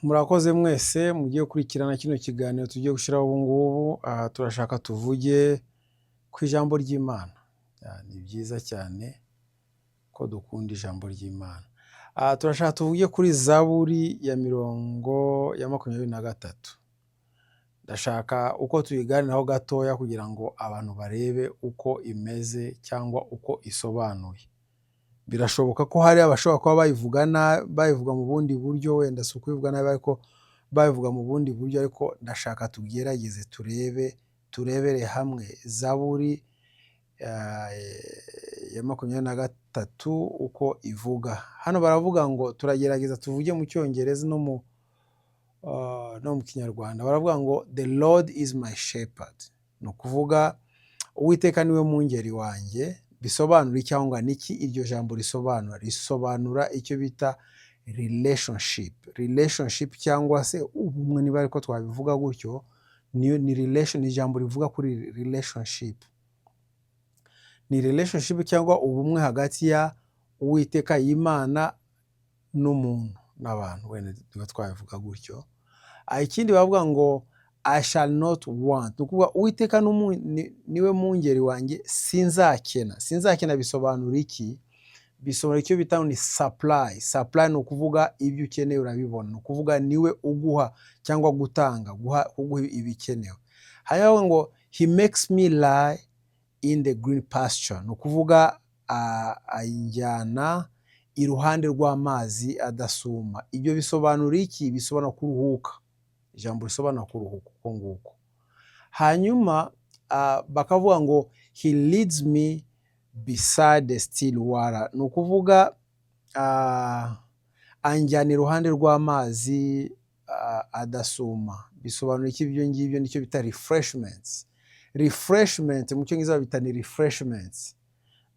Murakoze mwese mugiye gukurikirana kino kiganiro tugiye gushyiraho ubu ngubu. Turashaka tuvuge ku ijambo ry'Imana. Ni byiza cyane ko dukunda ijambo ry'Imana. Turashaka tuvuge kuri Zaburi ya 23. Ndashaka uko tuyiganiraho gatoya kugira ngo abantu barebe uko imeze cyangwa uko isobanuye. Birashoboka ko hari abashobora kuba bayivuga mu bundi buryo, wenda si ukubivuga nabi ariko babivuga mu bundi buryo, ariko ndashaka tugerageze turebere hamwe Zaburi ya 23 uko ivuga. Hano baravuga ngo, turagerageza tuvuge mu Cyongereza no mu Kinyarwanda. Baravuga ngo the Lord is my shepherd. Ni ukuvuga Uwiteka niwe mwungeri wanjye. Bisobanura cyangwa niki iryo jambo risobanura? Risobanura icyo bita relationship cyangwa se ubumwe, niba ariko twabivuga gutyo. Ni relation, ijambo rivuga kuri relationship. Ni relationship cyangwa ubumwe hagati ya Uwiteka Imana n'umuntu n'abantu, wenda niba twabivuga gutyo. Ikindi bavuga ngo I shall not want. Ni ukuvuga Uwiteka niwe mwungeri wanjye, sinzakena. Sinzakena bisobanura iki? Bisobanura icyo bita ni supply. Supply ni ukuvuga ibyo ukeneye urabibona. Ni ukuvuga niwe uguha cyangwa gutanga, uguha ibikenewe. Hanyuma ngo he makes me lie in the green pasture. Ni ukuvuga anjyana iruhande rw'amazi adasuma. Ibyo bisobanura iki? Bisobanura kuruhuka. Ijambo risobanura kuruhuka uko nguko. Hanyuma bakavuga ngo he leads me beside the still water. Ni ukuvuga anjyana iruhande rw'amazi adasuma. Bisobanura iki ibyo ngibyo? Nicyo bita refreshments. Refreshment mu Cyongereza bita ni refreshments.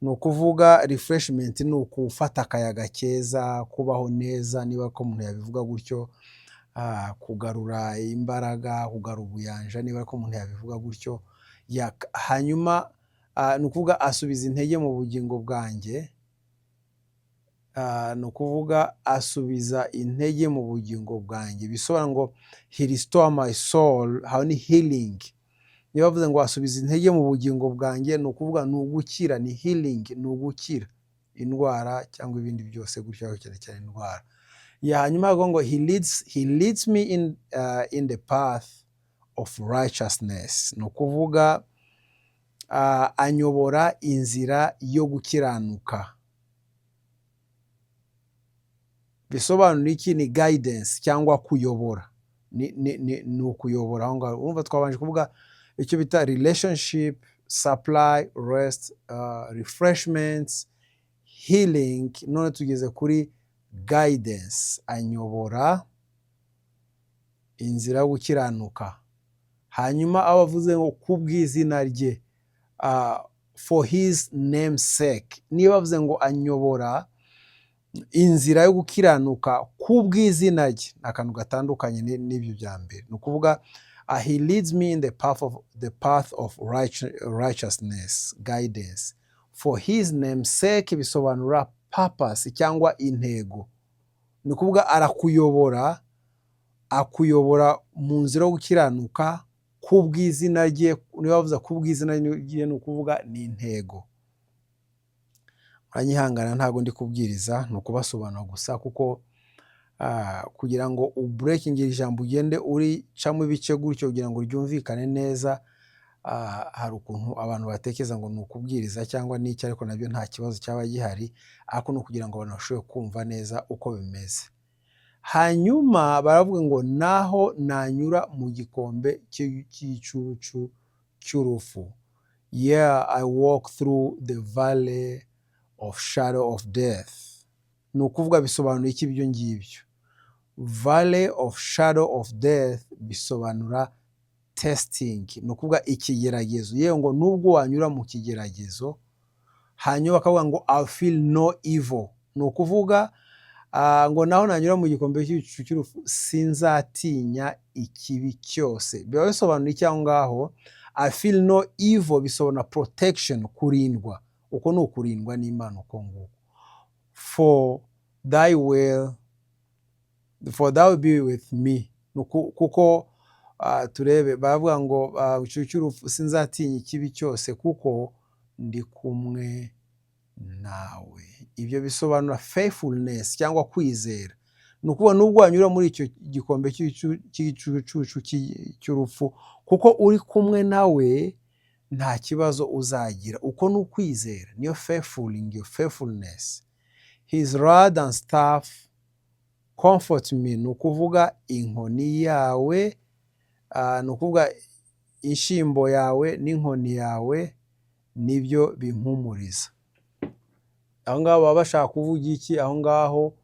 Ni ukuvuga refreshment ni ukufata akayaga keza, kubaho neza, niba ko umuntu yabivuga gutyo. Kugarura imbaraga, kugarura ubuyanja, niba ko umuntu yabivuga gutyo. Hanyuma ni ukuvuga asubiza intege mu bugingo bwanjye. Ni ukuvuga asubiza intege mu bugingo bwanjye. Bisobanura ngo he restore my soul. How ni healing. Niba bavuze ngo asubiza intege mu bugingo bwanjye, ni ukuvuga ni ugukira, ni healing, ni ugukira indwara cyangwa ibindi byose gutyo, cyane cyane indwara. Hanyuma bavuga ngo he leads me in the path of righteousness. Ni ukuvuga anyobora inzira yo gukiranuka. Bisobanura iki? Ni guidance cyangwa kuyobora. Ni ukuyobora aho ngaho. Urumva twabanje kuvuga icyo bita relationship, supply, rest, refreshments, healing. None tugeze kuri guidance. Anyobora inzira yo gukiranuka. Hanyuma abavuze ngo kubw'izina rye, for his name's sake. Niba bavuze ngo anyobora inzira yo gukiranuka kubw'izina rye, ni akantu gatandukanye n'ibyo bya mbere. Ni ukuvuga he leads me in the path of righteousness, guidance. For his name's sake bisobanura purpose cyangwa intego. Ni ukuvuga akuyobora mu nzira yo gukiranuka kubw'izina rye. Niba bavuze kubw'izina rye, ni ukuvuga ni intego. Uranyihangana ntabwo ndi kubwiriza, ni ukubasobanura gusa, kuko kugira ngo ubreakinge ijambo ugende uricamo ibice gutyo kugira ngo ryumvikane neza. Hari ukuntu abantu batekereza ngo ni ukubwiriza cyangwa n'icyo, ariko nabyo nta kibazo cyaba gihari, ariko ni ukugira ngo abantu bashobore kumva neza uko bimeze. Hanyuma baravuga ngo naho nanyura mu gikombe cy'igicucu cy'urupfu, I walk through the valley of shadow of death. Ni ukuvuga bisobanura iki ibyo ngibyo? Valley of shadow of death bisobanura testing. Ni ukuvuga ikigeragezo. Yewe ngo nubwo wanyura mu kigeragezo, hanyuma bakavuga ngo I feel no evil. Ni ukuvuga ngo naho nanyura mu gikombe cy'igicucu cy'urupfu, sinzatinya ikibi cyose. Biba bisobanura iki aho ngaho? I feel no evil bisobanura protection, kurindwa. Uko ni ukurindwa n'Imana uko nguko. For thy will for thou will be with me. Kuko turebe bavuga ngo igicucu cy'urupfu sinzatinya ikibi cyose kuko ndi kumwe nawe. Ibyo bisobanura faithfulness cyangwa kwizera. Ni ukuvuga nubwo wanyura muri icyo gikombe cy'igicucu cy'urupfu, kuko uri kumwe nawe nta kibazo uzagira. Uko ni ukwizera, niyo faithfulness. His rod and staff comfort me, ni ukuvuga inkoni yawe, ni ukuvuga inshyimbo yawe n'inkoni yawe nibyo bimpumuriza. Aho ngaho baba bashaka kuvuga iki? Aho ngaho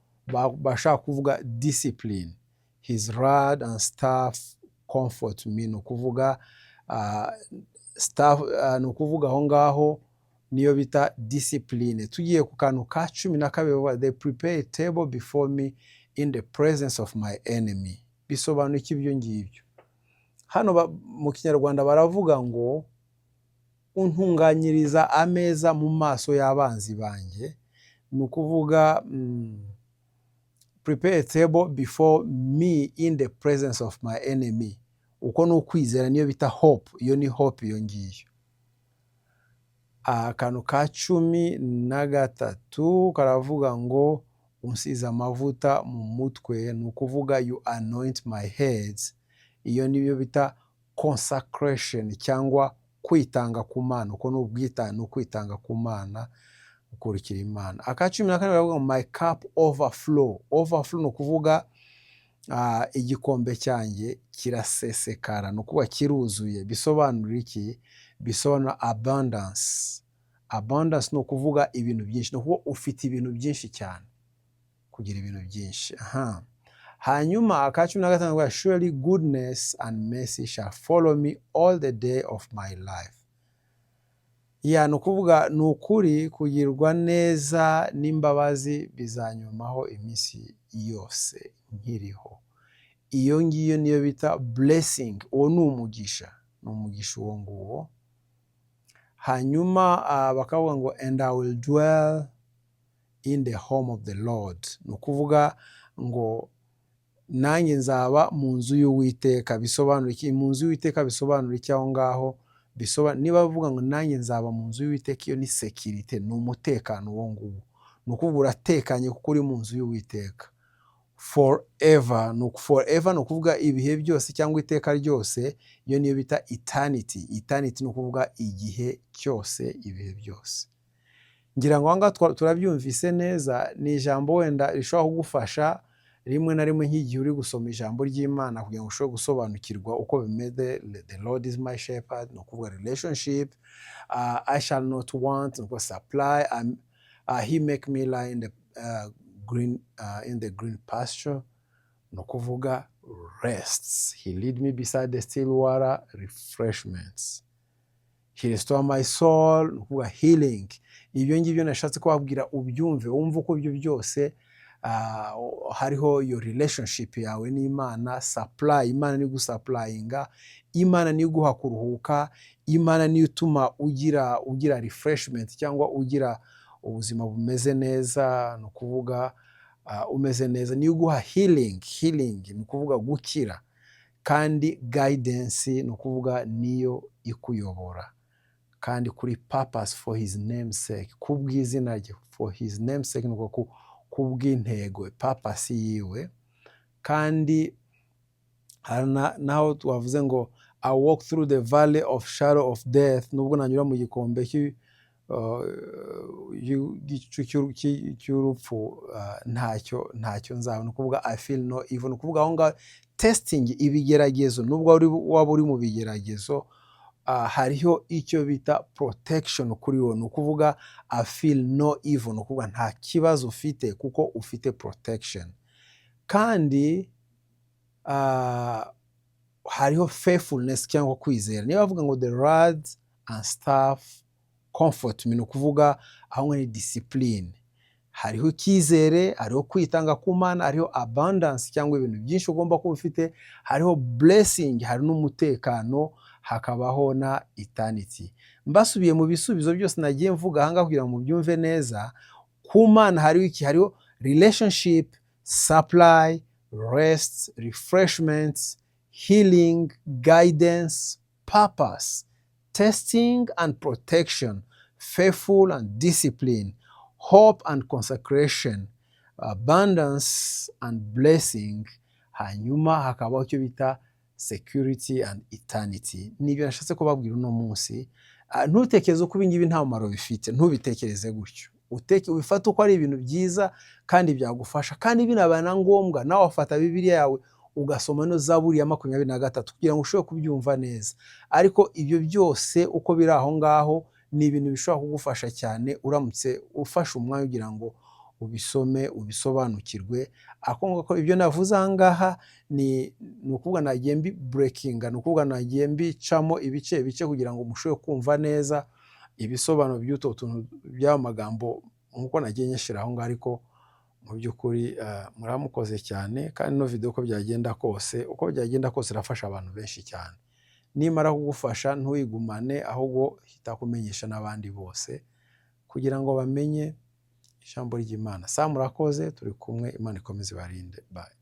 bashaka kuvuga discipline. His rod and staff comfort me, ni ukuvuga staff, ni ukuvuga aho ngaho niyo bita discipline. Tugiye ku kantu ka 12, they prepare a table before me in the presence of my enemy. Bisobanura iki ibyo ngibyo? Hano mu Kinyarwanda baravuga ngo untunganyiriza ameza mu maso y'abanzi banjye. Ni ukuvuga prepare a table before me in the presence of my enemy. Uko ni ukwizera, niyo bita hope. Iyo ni hope iyo ngiyo. Akantu ka 13 karavuga ngo unsize amavuta mu mutwe. Ni ukuvuga you anoint my heads. Iyo niyo bita consecration cyangwa kwitanga ku Mana. Uko ni ukwitanga ku Mana, ukurikira Imana. Aka 14 baravuga my cup overflow. Overflow ni ukuvuga igikombe cyanjye kirasesekara, ni ukuvuga kiruzuye. Bisobanura iki? Bisobanura abundance. Abundance ni ukuvuga ibintu byinshi, ni ukuvuga ufite ibintu byinshi cyane, kugira ibintu byinshi. Hanyuma aka 15 surely goodness and mercy shall follow me all the day of my life. Ni ukuvuga ni ukuri, kugirwa neza n'imbabazi bizanyumaho iminsi yose nkiriho. Iyo ngiyo niyo bita blessing. Uwo ni umugisha, uwo nguwo. Hanyuma bakavuga ngo and I will dwell in the home of the Lord. Ni ukuvuga ngo nanjye nzaba mu nzu y'Uwiteka. Bisobanura iki? Mu nzu y'Uwiteka bisobanura iki aho ngaho? Niba bavuga ngo nanjye nzaba mu nzu y'Uwiteka, iyo ni security, ni umutekano uwo nguwo. Ni ukuvuga uratekanye kuko uri mu nzu y'Uwiteka. Forever ni ukuvuga ibihe byose cyangwa iteka ryose. Iyo niyo bita eternity. Eternity ni ukuvuga igihe cyose, ibihe byose. Ngira ngo aha ngaha turabyumvise neza. Ni ijambo wenda rishobora kugufasha rimwe na rimwe nk'igihe uri gusoma ijambo ry'Imana kugira ngo ushobore gusobanukirwa uko bimeze. The Lord is my shepherd, ni ukuvuga relationship. I shall not want, ni ukuvuga supply. He make me lie in the green pasture, ni ukuvuga rests. He lead me beside the still water, refreshments. He restore my soul, ni ukuvuga healing. Ibyo ngibyo nashatse kubabwira ubyumve, wumve uko ibyo byose hariho your relationship yawe n'Imana. Supply, Imana ni gusupplyinga. Imana ni guha kuruhuka. Imana ni utuma ugira refreshment cyangwa ugira ubuzima bumeze neza, ni ukuvuga umeze neza. Ni guha healing, ni ukuvuga gukira. Kandi guidance, ni ukuvuga niyo ikuyobora. Kandi kuri purpose, for his name's sake, kubw'izina rye. For his name's sake ni ukuvuga kubw'intego, purpose yiwe. Kandi naho twavuze ngo I walk through the valley of shadow of death. Nubwo nanyura mu gikombe cy'urupfu, ntacyo nzaba. Ni ukuvuga I feel no evil. Ni ukuvuga aho ngaho testing, ibigeragezo. Nubwo waba uri mu bigeragezo, hariho icyo bita protection kuri wowe. Ni ukuvuga I feel no evil. Ni ukuvuga nta kibazo ufite kuko ufite protection. Kandi hariho faithfulness cyangwa kwizera. Niba bavuga ngo the rod and staff comfort me, ni ukuvuga aho ni discipline. Hariho icyizere, hariho kwitanga ku Mana, hariho abundance cyangwa ibintu byinshi ugomba kuba ufite, hariho blessing, hari n'umutekano, hakabaho na eternity. Mbasubiye mu bisubizo byose nagiye mvuga aha ngaha kugira ngo mubyumve neza. Ku Mana hariho iki? Hariho relationship, supply, rest, refreshments, healing, guidance, purpose, testing and protection, faithful and discipline, hope and consecration, abundance and blessing, hanyuma hakabaho icyo bita security and eternity. Nibyo nashatse kubabwira uno munsi. Ntutekereze ko ibingibi nta mumaro bifite, ntubitekereze gutyo. Ubifate uko ari ibintu byiza kandi byagufasha, kandi binabaye na ngombwa nawe wafata Bibiliya yawe ugasoma no Zaburi ya 23 kugira ngo ushobore kubyumva neza. Ariko ibyo byose uko biri aho ngaho ni ibintu bishobora kugufasha cyane uramutse ufashe umwanya ugira ngo ubisome ubisobanukirwe. Akongo ko ibyo navuze aha ngaha ni ukuvuga nagiye mbi breakinga, ni ukuvuga nagiye mbicamo ibice kugira ngo mushobore kumva neza ibisobanuro by'uto tuntu by'amagambo nkuko nagiye nyeshira aho ngaho. Ariko mu by'ukuri muramukoze cyane, kandi no video uko byagenda kose irafasha abantu benshi cyane. Nimara kugufasha ntuyigumane, ahubwo hita kumenyesha n'abandi bose kugira ngo bamenye ijambo ry'Imana. Murakoze, turi kumwe, Imana ikomeze ibarinde. Bye.